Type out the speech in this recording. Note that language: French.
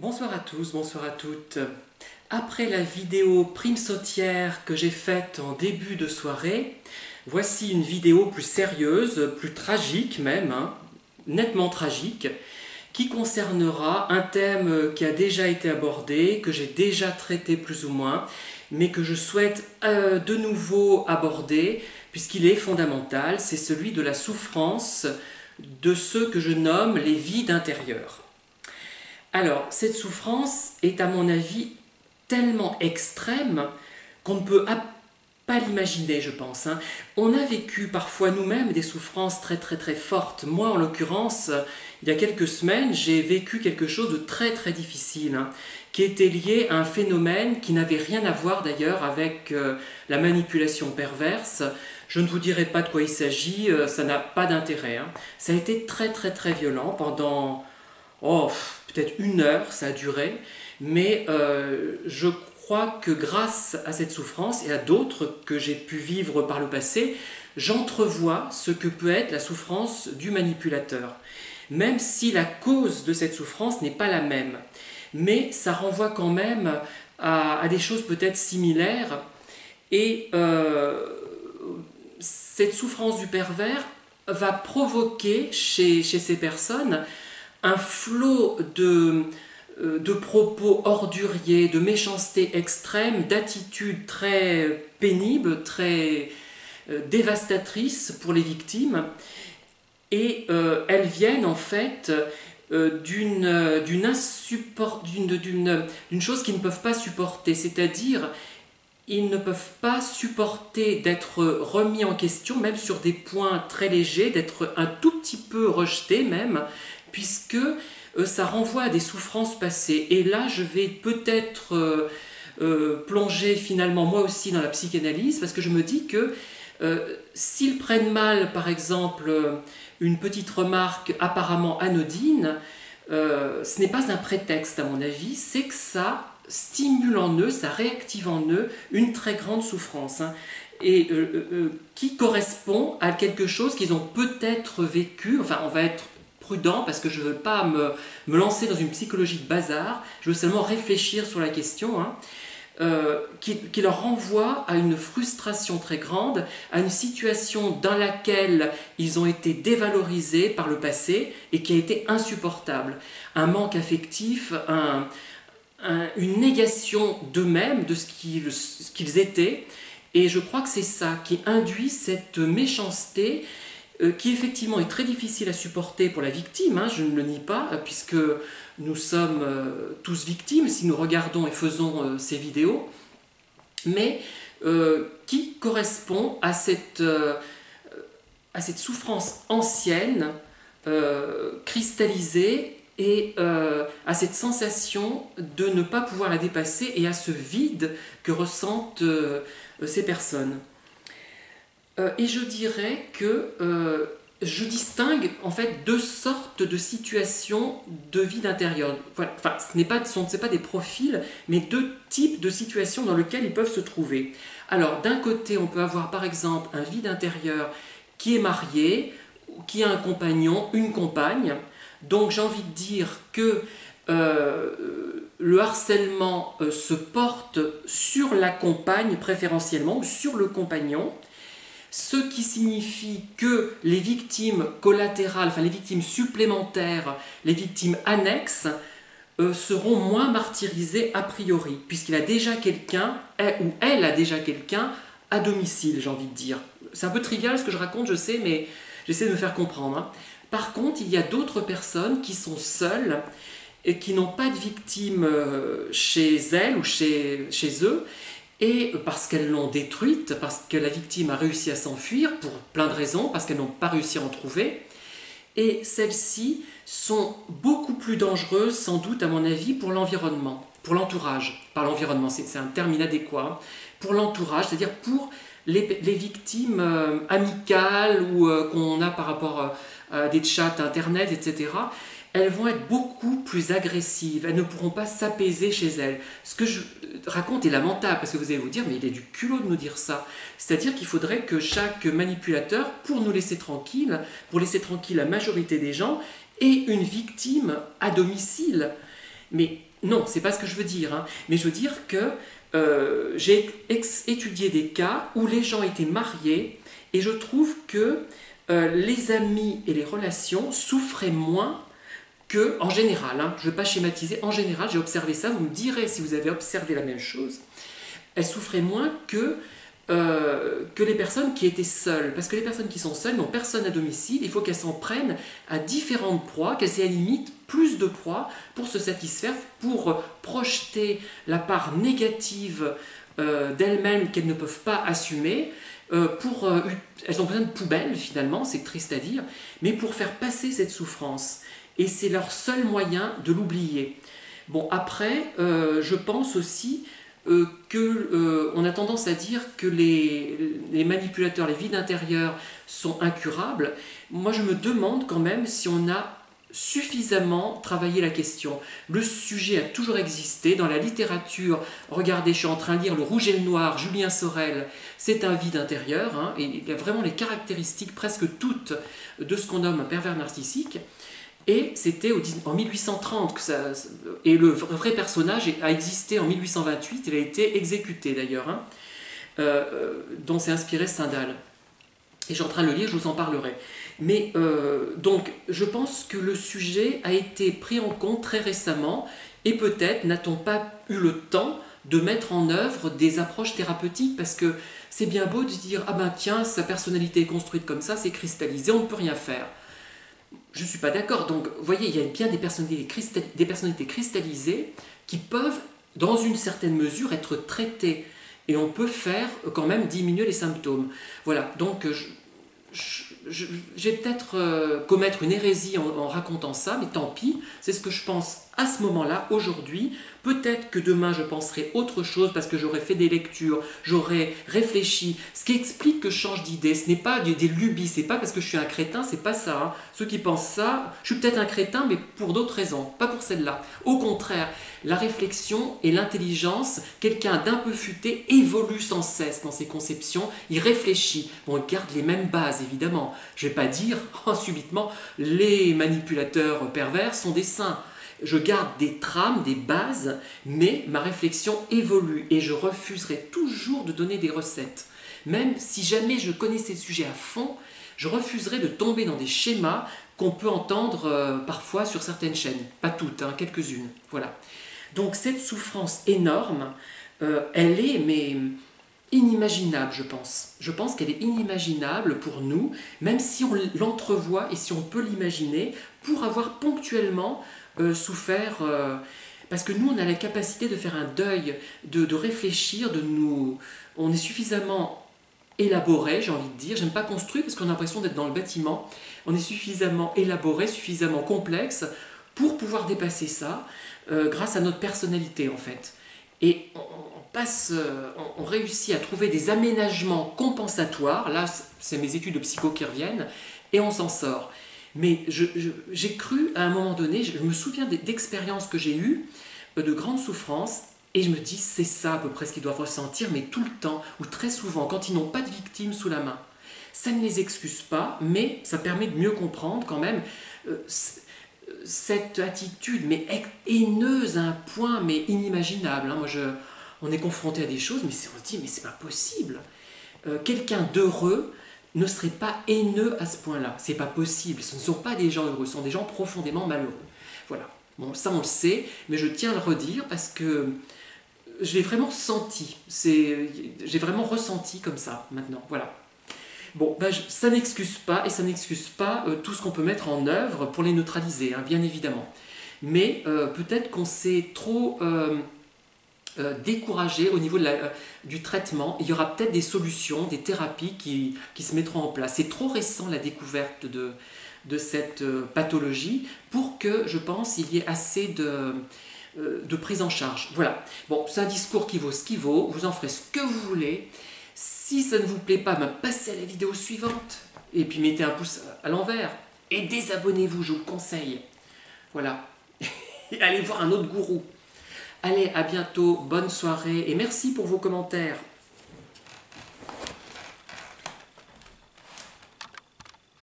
Bonsoir à tous, bonsoir à toutes. Après la vidéo prime sautière que j'ai faite en début de soirée, voici une vidéo plus sérieuse, plus tragique même, nettement tragique, qui concernera un thème qui a déjà été abordé, que j'ai déjà traité plus ou moins, mais que je souhaite de nouveau aborder, puisqu'il est fondamental, c'est celui de la souffrance de ceux que je nomme les vides intérieurs. Alors, cette souffrance est à mon avis tellement extrême qu'on ne peut pas l'imaginer, je pense. On a vécu parfois nous-mêmes des souffrances très très très fortes. Moi, en l'occurrence, il y a quelques semaines, j'ai vécu quelque chose de très très difficile, qui était lié à un phénomène qui n'avait rien à voir d'ailleurs avec la manipulation perverse. Je ne vous dirai pas de quoi il s'agit, ça n'a pas d'intérêt. Ça a été très très très violent pendant peut-être 1 heure, ça a duré, mais je crois que grâce à cette souffrance et à d'autres que j'ai pu vivre par le passé, j'entrevois ce que peut être la souffrance du manipulateur. Même si la cause de cette souffrance n'est pas la même, mais ça renvoie quand même à des choses peut-être similaires, et cette souffrance du pervers va provoquer chez ces personnes un flot de propos orduriers, de méchanceté extrême, d'attitudes très pénibles, très dévastatrices pour les victimes. Et elles viennent en fait d'une chose qu'ils ne peuvent pas supporter, c'est-à-dire ils ne peuvent pas supporter d'être remis en question, même sur des points très légers, d'être un tout petit peu rejetés même, puisque ça renvoie à des souffrances passées. Et là, je vais peut-être plonger finalement moi aussi dans la psychanalyse, parce que je me dis que s'ils prennent mal, par exemple, une petite remarque apparemment anodine, ce n'est pas un prétexte à mon avis, c'est que ça stimule en eux, ça réactive en eux une très grande souffrance, et qui correspond à quelque chose qu'ils ont peut-être vécu. Enfin, on va être prudent parce que je ne veux pas me lancer dans une psychologie de bazar, je veux seulement réfléchir sur la question, qui leur renvoie à une frustration très grande, à une situation dans laquelle ils ont été dévalorisés par le passé et qui a été insupportable. Un manque affectif, une négation d'eux-mêmes, de ce qu'ils étaient, et je crois que c'est ça qui induit cette méchanceté qui effectivement est très difficile à supporter pour la victime, je ne le nie pas, puisque nous sommes tous victimes si nous regardons et faisons ces vidéos, mais qui correspond à cette souffrance ancienne, cristallisée, et à cette sensation de ne pas pouvoir la dépasser et à ce vide que ressentent ces personnes. Et je dirais que je distingue en fait 2 sortes de situations de vide intérieur. Voilà. Enfin, ce ne sont pas des profils, mais 2 types de situations dans lesquelles ils peuvent se trouver. Alors, d'un côté, on peut avoir par exemple un vide intérieur qui est marié, qui a un compagnon, une compagne. Donc, j'ai envie de dire que le harcèlement se porte sur la compagne préférentiellement, ou sur le compagnon. Ce qui signifie que les victimes collatérales, enfin les victimes supplémentaires, les victimes annexes, seront moins martyrisées a priori, puisqu'il a déjà quelqu'un, ou elle a déjà quelqu'un à domicile, j'ai envie de dire. C'est un peu trivial ce que je raconte, je sais, mais j'essaie de me faire comprendre. Par contre, il y a d'autres personnes qui sont seules et qui n'ont pas de victimes chez elles ou chez eux, et parce qu'elles l'ont détruite, parce que la victime a réussi à s'enfuir pour plein de raisons, parce qu'elles n'ont pas réussi à en trouver. Et celles-ci sont beaucoup plus dangereuses, sans doute à mon avis, pour l'environnement, pour l'entourage. Par l'environnement, c'est un terme inadéquat. Pour l'entourage, c'est-à-dire pour les victimes amicales ou qu'on a par rapport à des chats internet, etc., elles vont être beaucoup plus agressives, elles ne pourront pas s'apaiser chez elles. Ce que je raconte est lamentable, parce que vous allez vous dire, mais il est du culot de nous dire ça. C'est-à-dire qu'il faudrait que chaque manipulateur, pour nous laisser tranquilles, pour laisser tranquille la majorité des gens, ait une victime à domicile. Mais Non, c'est pas ce que je veux dire, hein. Mais je veux dire que j'ai étudié des cas où les gens étaient mariés et je trouve que les amis et les relations souffraient moins que, en général, hein, je ne veux pas schématiser, en général, j'ai observé ça, vous me direz si vous avez observé la même chose, elles souffraient moins que les personnes qui étaient seules. Parce que les personnes qui sont seules n'ont personne à domicile, il faut qu'elles s'en prennent à différentes proies, qu'elles aient à la limite plus de proies pour se satisfaire, pour projeter la part négative d'elles-mêmes qu'elles ne peuvent pas assumer. Elles ont besoin de poubelles finalement, c'est triste à dire, mais pour faire passer cette souffrance. Et c'est leur seul moyen de l'oublier. Bon, après, je pense aussi on a tendance à dire que les manipulateurs, les vides intérieurs sont incurables. Moi, je me demande quand même si on a suffisamment travaillé la question. Le sujet a toujours existé dans la littérature. Regardez, je suis en train de lire Le Rouge et le Noir, Julien Sorel. C'est un vide intérieur, hein, et il y a vraiment les caractéristiques presque toutes de ce qu'on nomme un pervers narcissique. Et c'était en 1830 que et le vrai personnage a existé en 1828, il a été exécuté d'ailleurs, hein, dont s'est inspiré Stendhal. Et je suis en train de le lire, je vous en parlerai. Mais donc, je pense que le sujet a été pris en compte très récemment, et peut-être n'a-t-on pas eu le temps de mettre en œuvre des approches thérapeutiques, parce que c'est bien beau de dire « Ah ben tiens, sa personnalité est construite comme ça, c'est cristallisé, on ne peut rien faire ». Je ne suis pas d'accord. Donc, vous voyez, il y a bien des personnalités cristallisées qui peuvent, dans une certaine mesure, être traitées. Et on peut faire quand même diminuer les symptômes. Voilà, donc je vais peut-être commettre une hérésie en racontant ça, mais tant pis, c'est ce que je pense à ce moment-là, aujourd'hui. Peut-être que demain je penserai autre chose parce que j'aurai fait des lectures, j'aurai réfléchi, ce qui explique que je change d'idée. Ce n'est pas des lubies, c'est pas parce que je suis un crétin, c'est pas ça, hein. Ceux qui pensent ça, je suis peut-être un crétin, mais pour d'autres raisons, pas pour celle-là. Au contraire, la réflexion et l'intelligence, quelqu'un d'un peu futé évolue sans cesse dans ses conceptions, il réfléchit. Bon, il garde les mêmes bases, évidemment. Je ne vais pas dire, oh, subitement, les manipulateurs pervers sont des saints. Je garde des trames, des bases, mais ma réflexion évolue et je refuserai toujours de donner des recettes. Même si jamais je connaissais le sujet à fond, je refuserai de tomber dans des schémas qu'on peut entendre parfois sur certaines chaînes. Pas toutes, hein, quelques-unes. Voilà. Donc cette souffrance énorme, elle est mais inimaginable, je pense. Je pense qu'elle est inimaginable pour nous, même si on l'entrevoit et si on peut l'imaginer, pour avoir ponctuellement souffert, parce que nous, on a la capacité de faire un deuil, de réfléchir, on est suffisamment élaboré, j'ai envie de dire, j'aime pas construire parce qu'on a l'impression d'être dans le bâtiment, on est suffisamment élaboré, suffisamment complexe pour pouvoir dépasser ça grâce à notre personnalité en fait. Et on réussit à trouver des aménagements compensatoires, là c'est mes études de psycho qui reviennent, et on s'en sort. Mais j'ai cru à un moment donné, je me souviens d'expériences que j'ai eues, de grandes souffrances, et je me dis c'est ça à peu près ce qu'ils doivent ressentir, mais tout le temps, ou très souvent, quand ils n'ont pas de victime sous la main. Ça ne les excuse pas, mais ça permet de mieux comprendre quand même cette attitude, mais haineuse à un point, mais inimaginable. Hein. On est confronté à des choses, mais on se dit, mais c'est pas possible. Quelqu'un d'heureux ne serait pas haineux à ce point-là. C'est pas possible. Ce ne sont pas des gens heureux, ce sont des gens profondément malheureux. Voilà. Bon, ça on le sait, mais je tiens à le redire parce que je l'ai vraiment senti. J'ai vraiment ressenti comme ça maintenant. Voilà. Bon, ben, ça n'excuse pas, et ça n'excuse pas tout ce qu'on peut mettre en œuvre pour les neutraliser, hein, bien évidemment. Mais peut-être qu'on s'est trop découragé au niveau du traitement. Il y aura peut-être des solutions, des thérapies qui se mettront en place. C'est trop récent la découverte de cette pathologie pour que, je pense, il y ait assez de prise en charge. Voilà. Bon, c'est un discours qui vaut ce qu'il vaut. Vous en ferez ce que vous voulez. Si ça ne vous plaît pas, passez à la vidéo suivante. Et puis mettez un pouce à l'envers. Et désabonnez-vous, je vous le conseille. Voilà. Et allez voir un autre gourou. Allez, à bientôt, bonne soirée et merci pour vos commentaires.